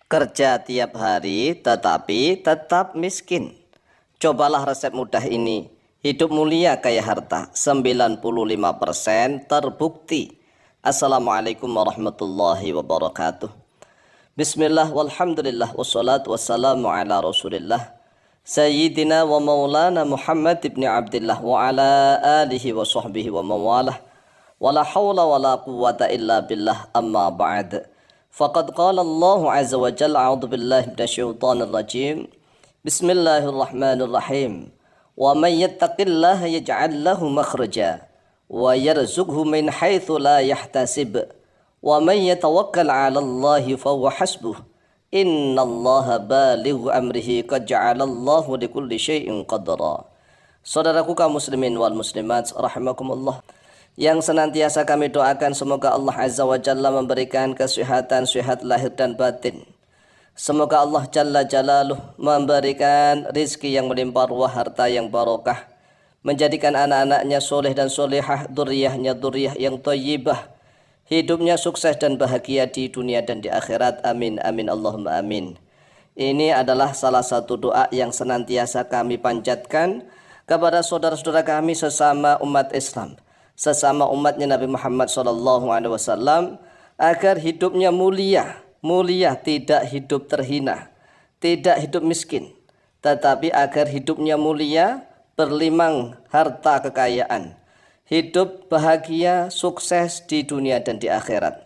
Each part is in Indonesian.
Kerja tiap hari tetapi tetap miskin. Cobalah resep mudah ini. Hidup mulia kaya harta. 95% terbukti. Assalamualaikum warahmatullahi wabarakatuh. Bismillah walhamdulillah wassalatu wassalamu ala rasulillah Sayyidina wa maulana Muhammad ibn Abdillah wa ala alihi wa sahbihi wa mawalah. Wa la hawla wa la quwwata illa billah, amma ba'd. Faqad qala Allah azza wa jalla, a'udzu billahi minasyaitonir rajim. Bismillahirrahmanirrahim. Wa may yattaqillaha yaj'al lahu makhraja wa yarzuqhu min haitsu la yahtasib. Wa may yatawakkal 'ala Allahi fa huwa hasbuh. Innallaha balighu amrihi qad ja'alallahu likulli syai'in qadara. Saudaraku kaum muslimin wal muslimat rahimakumullah, yang senantiasa kami doakan semoga Allah Azza wa Jalla memberikan kesehatan, sehat lahir dan batin. Semoga Allah Jalla Jalaluh memberikan rizki yang melimpah ruah, harta yang barokah, menjadikan anak-anaknya soleh dan solehah, duriyahnya duriyah yang thayyibah, hidupnya sukses dan bahagia di dunia dan di akhirat. Amin amin Allahumma amin. Ini adalah salah satu doa yang senantiasa kami panjatkan kepada saudara-saudara kami sesama umat Islam, sesama umatnya Nabi Muhammad SAW, agar hidupnya mulia, tidak hidup terhina, tidak hidup miskin, tetapi agar hidupnya mulia, berlimang harta kekayaan, hidup bahagia, sukses di dunia dan di akhirat.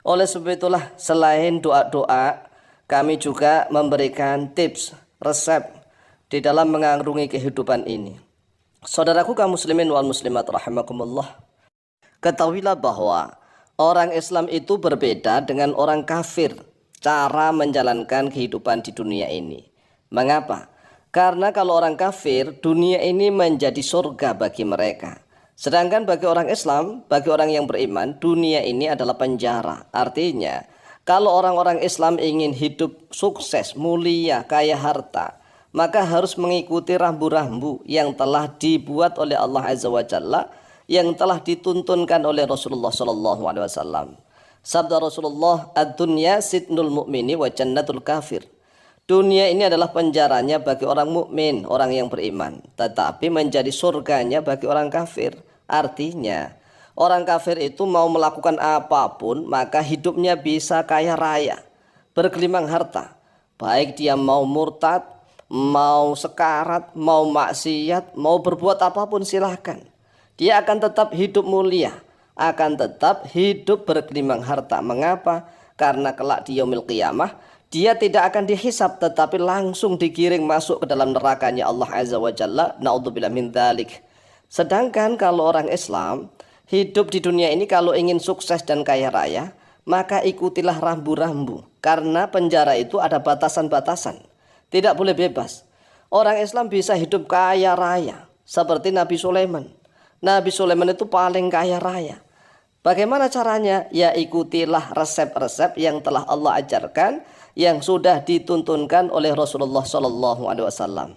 Oleh sebab itulah, selain doa-doa, kami juga memberikan tips, resep di dalam mengarungi kehidupan ini. Saudaraku kaum muslimin wal muslimat rahimakumullah, ketahuilah bahwa orang Islam itu berbeda dengan orang kafir cara menjalankan kehidupan di dunia ini. Mengapa? Karena kalau orang kafir, dunia ini menjadi surga bagi mereka. Sedangkan bagi orang Islam, bagi orang yang beriman, dunia ini adalah penjara. Artinya, kalau orang-orang Islam ingin hidup sukses, mulia, kaya harta, maka harus mengikuti rambu-rambu yang telah dibuat oleh Allah Azza wa Jalla, yang telah dituntunkan oleh Rasulullah SAW. Sabda Rasulullah, ad-dunya sitnul mu'mini wa jannatul kafir. Dunia ini adalah penjaranya bagi orang mukmin, orang yang beriman, tetapi menjadi surganya bagi orang kafir. Artinya, orang kafir itu mau melakukan apapun, maka hidupnya bisa kaya raya, bergelimang harta. Baik dia mau murtad, mau sekarat, mau maksiat, mau berbuat apapun silahkan. Dia akan tetap hidup mulia, akan tetap hidup bergelimang harta. Mengapa? Karena kelak di yaumil qiyamah, dia tidak akan dihisab, tetapi langsung digiring masuk ke dalam nerakanya Allah Azza wa Jalla. Na'udzubillah min dzalik. Sedangkan kalau orang Islam hidup di dunia ini, kalau ingin sukses dan kaya raya, maka ikutilah rambu-rambu. Karena penjara itu ada batasan-batasan, tidak boleh bebas. Orang Islam bisa hidup kaya raya seperti Nabi Sulaiman. Nabi Sulaiman itu paling kaya raya. Bagaimana caranya? Ya ikutilah resep-resep yang telah Allah ajarkan, yang sudah dituntunkan oleh Rasulullah SAW.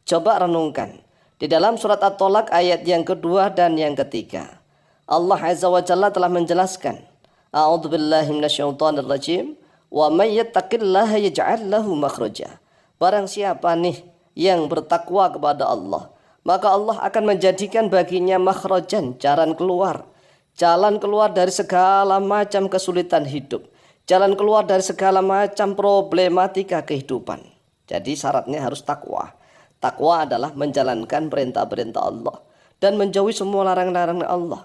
Coba renungkan di dalam surat At-Tolak ayat yang kedua dan yang ketiga. Allah Azza wa Jalla telah menjelaskan, a'udzu billahi minasyaitonir rajim, wa may yattaqillaha yaj'al lahu makhraja. Barang siapa nih yang bertakwa kepada Allah, maka Allah akan menjadikan baginya makhrajan, jalan keluar. Jalan keluar dari segala macam kesulitan hidup. Jalan keluar dari segala macam problematika kehidupan. Jadi syaratnya harus takwa. Takwa adalah menjalankan perintah-perintah Allah dan menjauhi semua larangan-larangan Allah.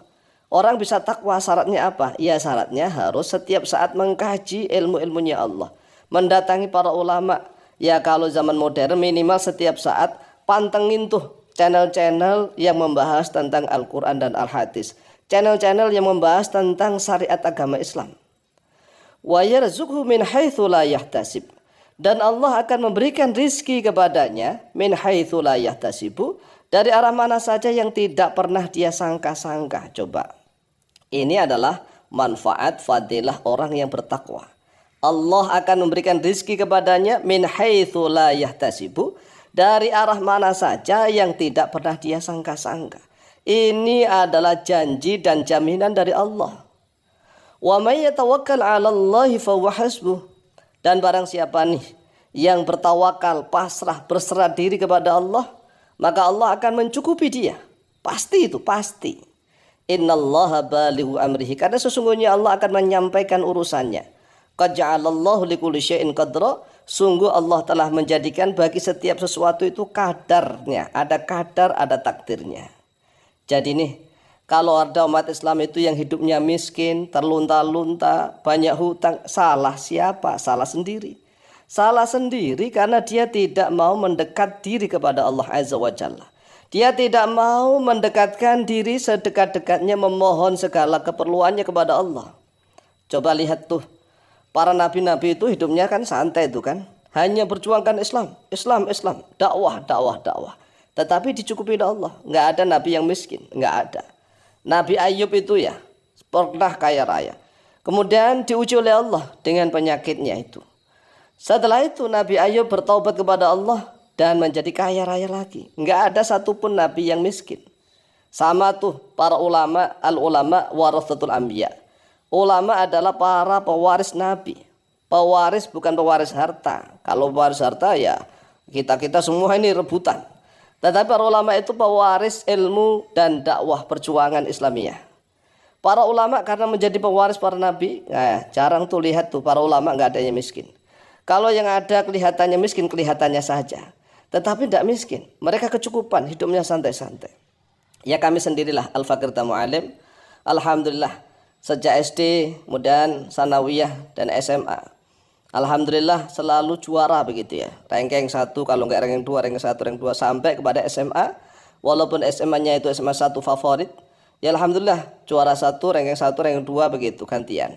Orang bisa takwa, syaratnya apa? Ya syaratnya harus setiap saat mengkaji ilmu-ilmunya Allah, mendatangi para ulama. Ya kalau zaman modern minimal setiap saat pantengin tuh channel-channel yang membahas tentang Al-Quran dan Al-Hadis, channel-channel yang membahas tentang syariat agama Islam. Wa yarzuqhu min haitsu la yahtasib. Dan Allah akan memberikan rizki kepadanya min haitsu la yahtasibu, dari arah mana saja yang tidak pernah dia sangka-sangka. Coba, ini adalah manfaat fadilah orang yang bertakwa. Allah akan memberikan rizki kepadanya min haitsu la yahtasibu, dari arah mana saja yang tidak pernah dia sangka-sangka. Ini adalah janji dan jaminan dari Allah. Wa may yatawakkal 'ala Allahi fa huwa hasbuh. Dan barang siapa nih yang bertawakal, pasrah, berserah diri kepada Allah, maka Allah akan mencukupi dia. Pasti itu, pasti. Innallaha balighu amrihi, karena sesungguhnya Allah akan menyampaikan urusannya. Qad ja'alallahu likulli syai'in qadra, sungguh Allah telah menjadikan bagi setiap sesuatu itu kadarnya, ada kadar, ada takdirnya. Jadi nih, kalau ada umat Islam itu yang hidupnya miskin, terlunta-lunta, banyak hutang, salah siapa? Salah sendiri. Salah sendiri karena dia tidak mau mendekat diri kepada Allah Azza wa Jalla. Dia tidak mau mendekatkan diri sedekat-dekatnya memohon segala keperluannya kepada Allah. Coba lihat tuh, para nabi-nabi itu hidupnya kan santai itu kan. Hanya berjuangkan Islam, Islam, Islam, dakwah, dakwah, dakwah. Tetapi dicukupi oleh Allah. Nggak ada nabi yang miskin, nggak ada. Nabi Ayub itu ya pernah kaya raya. Kemudian diuji oleh Allah dengan penyakitnya itu. Setelah itu Nabi Ayub bertaubat kepada Allah dan menjadi kaya raya lagi. Nggak ada satupun nabi yang miskin. Sama tuh para ulama, al-ulama warathatul anbiya. Ulama adalah para pewaris nabi. Pewaris bukan pewaris harta. Kalau pewaris harta ya kita semua ini rebutan. Tetapi para ulama itu pewaris ilmu dan dakwah perjuangan Islamiyah. Para ulama karena menjadi pewaris para nabi, jarang tuh lihat tuh para ulama nggak ada yang miskin. Kalau yang ada kelihatannya miskin, kelihatannya saja. Tetapi tidak miskin. Mereka kecukupan, hidupnya santai-santai. Ya kami sendirilah Al-Fakir Tamu Alim. Alhamdulillah sejak SD, kemudian sanawiyah dan SMA. Alhamdulillah selalu juara begitu ya. Ranking 1, kalau enggak ranking 2, ranking 1, ranking 2 sampai kepada SMA. Walaupun SMA-nya itu SMA 1 favorit. Ya Alhamdulillah juara 1, ranking 1, ranking 2 begitu gantian.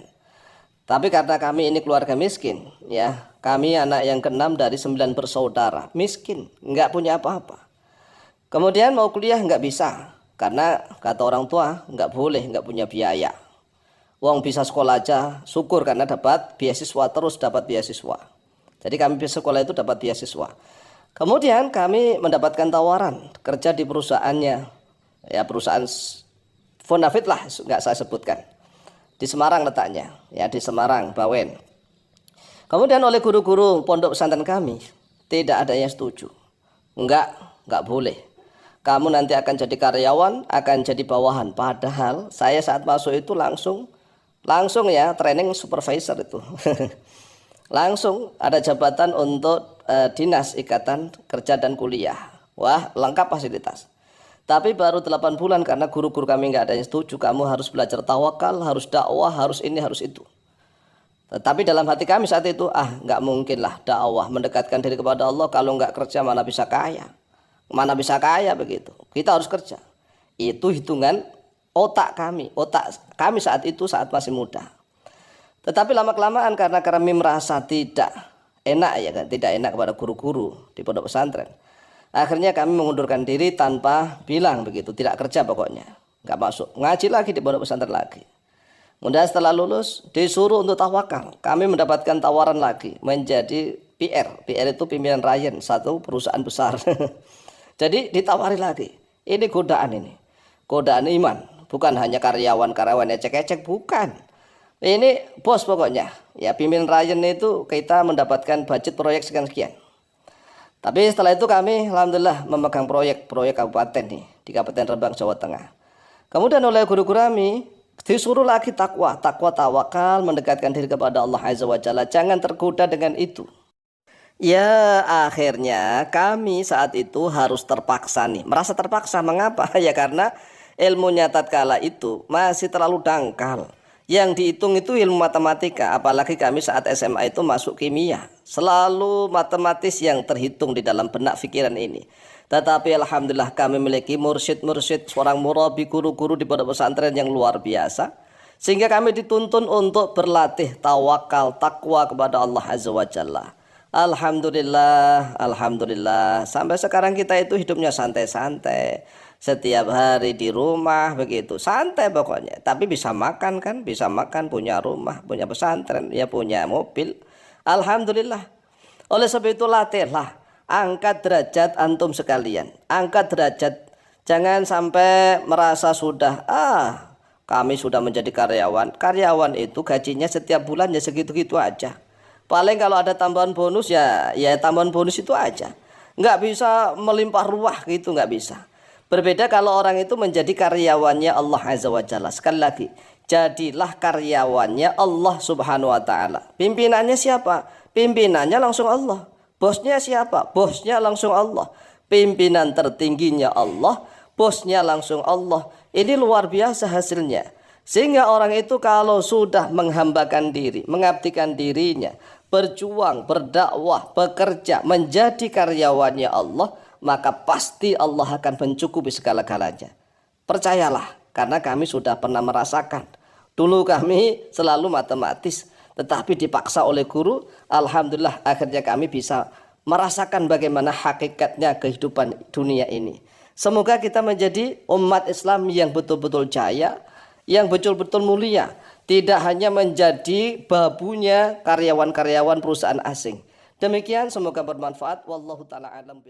Tapi karena kami ini keluarga miskin, ya kami anak yang ke-6 dari 9 bersaudara, miskin, nggak punya apa-apa. Kemudian mau kuliah nggak bisa, karena kata orang tua nggak boleh, nggak punya biaya. Uang bisa sekolah aja, syukur karena dapat beasiswa, terus dapat beasiswa. Jadi kami bisa sekolah itu dapat beasiswa. Kemudian kami mendapatkan tawaran kerja di perusahaannya, ya perusahaan Fonafit lah, nggak saya sebutkan. Di Semarang letaknya, ya di Semarang, Bawen. Kemudian oleh guru-guru pondok pesantren kami, tidak ada yang setuju. Enggak boleh. Kamu nanti akan jadi karyawan, akan jadi bawahan. Padahal saya saat masuk itu langsung ya training supervisor itu. Langsung ada jabatan untuk dinas ikatan kerja dan kuliah. Wah, lengkap fasilitas. Tapi baru 8 bulan karena guru-guru kami nggak ada yang setuju. Kamu harus belajar tawakal, harus dakwah, harus ini, harus itu. Tetapi dalam hati kami saat itu, nggak mungkin lah dakwah mendekat diri kepada Allah kalau nggak kerja mana bisa kaya. Mana bisa kaya begitu. Kita harus kerja. Itu hitungan otak kami saat itu saat masih muda. Tetapi lama-kelamaan karena kami merasa tidak enak ya kan, tidak enak kepada guru-guru di pondok pesantren. Akhirnya kami mengundurkan diri tanpa bilang begitu, tidak kerja pokoknya, nggak masuk, ngaji lagi di pondok pesantren lagi. Kemudian setelah lulus disuruh untuk tawakal, kami mendapatkan tawaran lagi menjadi PR itu pimpinan Ryan, satu perusahaan besar. Jadi ditawari lagi, ini godaan iman, bukan hanya karyawan ecek-ecek, bukan. Ini bos pokoknya, ya pimpinan Ryan itu kita mendapatkan budget proyek sekian. Tapi setelah itu kami alhamdulillah memegang proyek kabupaten nih di Kabupaten Rembang, Jawa Tengah. Kemudian oleh guru-guru kami disuruh lagi takwa tawakal, mendekatkan diri kepada Allah Azza wa Jalla. Jangan tergoda dengan itu. Ya akhirnya kami saat itu harus terpaksa nih. Merasa terpaksa, mengapa? Ya karena ilmunya tatkala itu masih terlalu dangkal. Yang dihitung itu ilmu matematika, apalagi kami saat SMA itu masuk kimia. Selalu matematis yang terhitung di dalam benak pikiran ini. Tetapi alhamdulillah kami memiliki mursyid, seorang murabi, guru-guru di pondok pesantren yang luar biasa. Sehingga kami dituntun untuk berlatih tawakal, takwa kepada Allah Azza wa Jalla. Alhamdulillah. Sampai sekarang kita itu hidupnya santai-santai. Setiap hari di rumah begitu, santai pokoknya. Tapi bisa makan kan, punya rumah, punya pesantren, ya punya mobil. Alhamdulillah. Oleh sebab itu latihlah, angkat derajat antum sekalian. Angkat derajat. Jangan sampai merasa sudah, kami sudah menjadi karyawan. Karyawan itu gajinya setiap bulannya segitu-gitu aja. Paling kalau ada tambahan bonus ya tambahan bonus itu aja. Nggak bisa melimpah ruah gitu, nggak bisa. Berbeda kalau orang itu menjadi karyawannya Allah Azza wa Jalla. Sekali lagi, jadilah karyawannya Allah Subhanahu wa Ta'ala. Pimpinannya siapa? Pimpinannya langsung Allah. Bosnya siapa? Bosnya langsung Allah. Pimpinan tertingginya Allah, bosnya langsung Allah. Ini luar biasa hasilnya. Sehingga orang itu kalau sudah menghambakan diri, mengabdikan dirinya, berjuang, berdakwah, bekerja, menjadi karyawannya Allah, maka pasti Allah akan mencukupi segala-galanya. Percayalah, karena kami sudah pernah merasakan. Dulu kami selalu matematis, tetapi dipaksa oleh guru. Alhamdulillah akhirnya kami bisa merasakan bagaimana hakikatnya kehidupan dunia ini. Semoga kita menjadi umat Islam yang betul-betul jaya, yang betul-betul mulia. Tidak hanya menjadi babunya karyawan-karyawan perusahaan asing. Demikian, semoga bermanfaat. Wallahu ta'ala alam.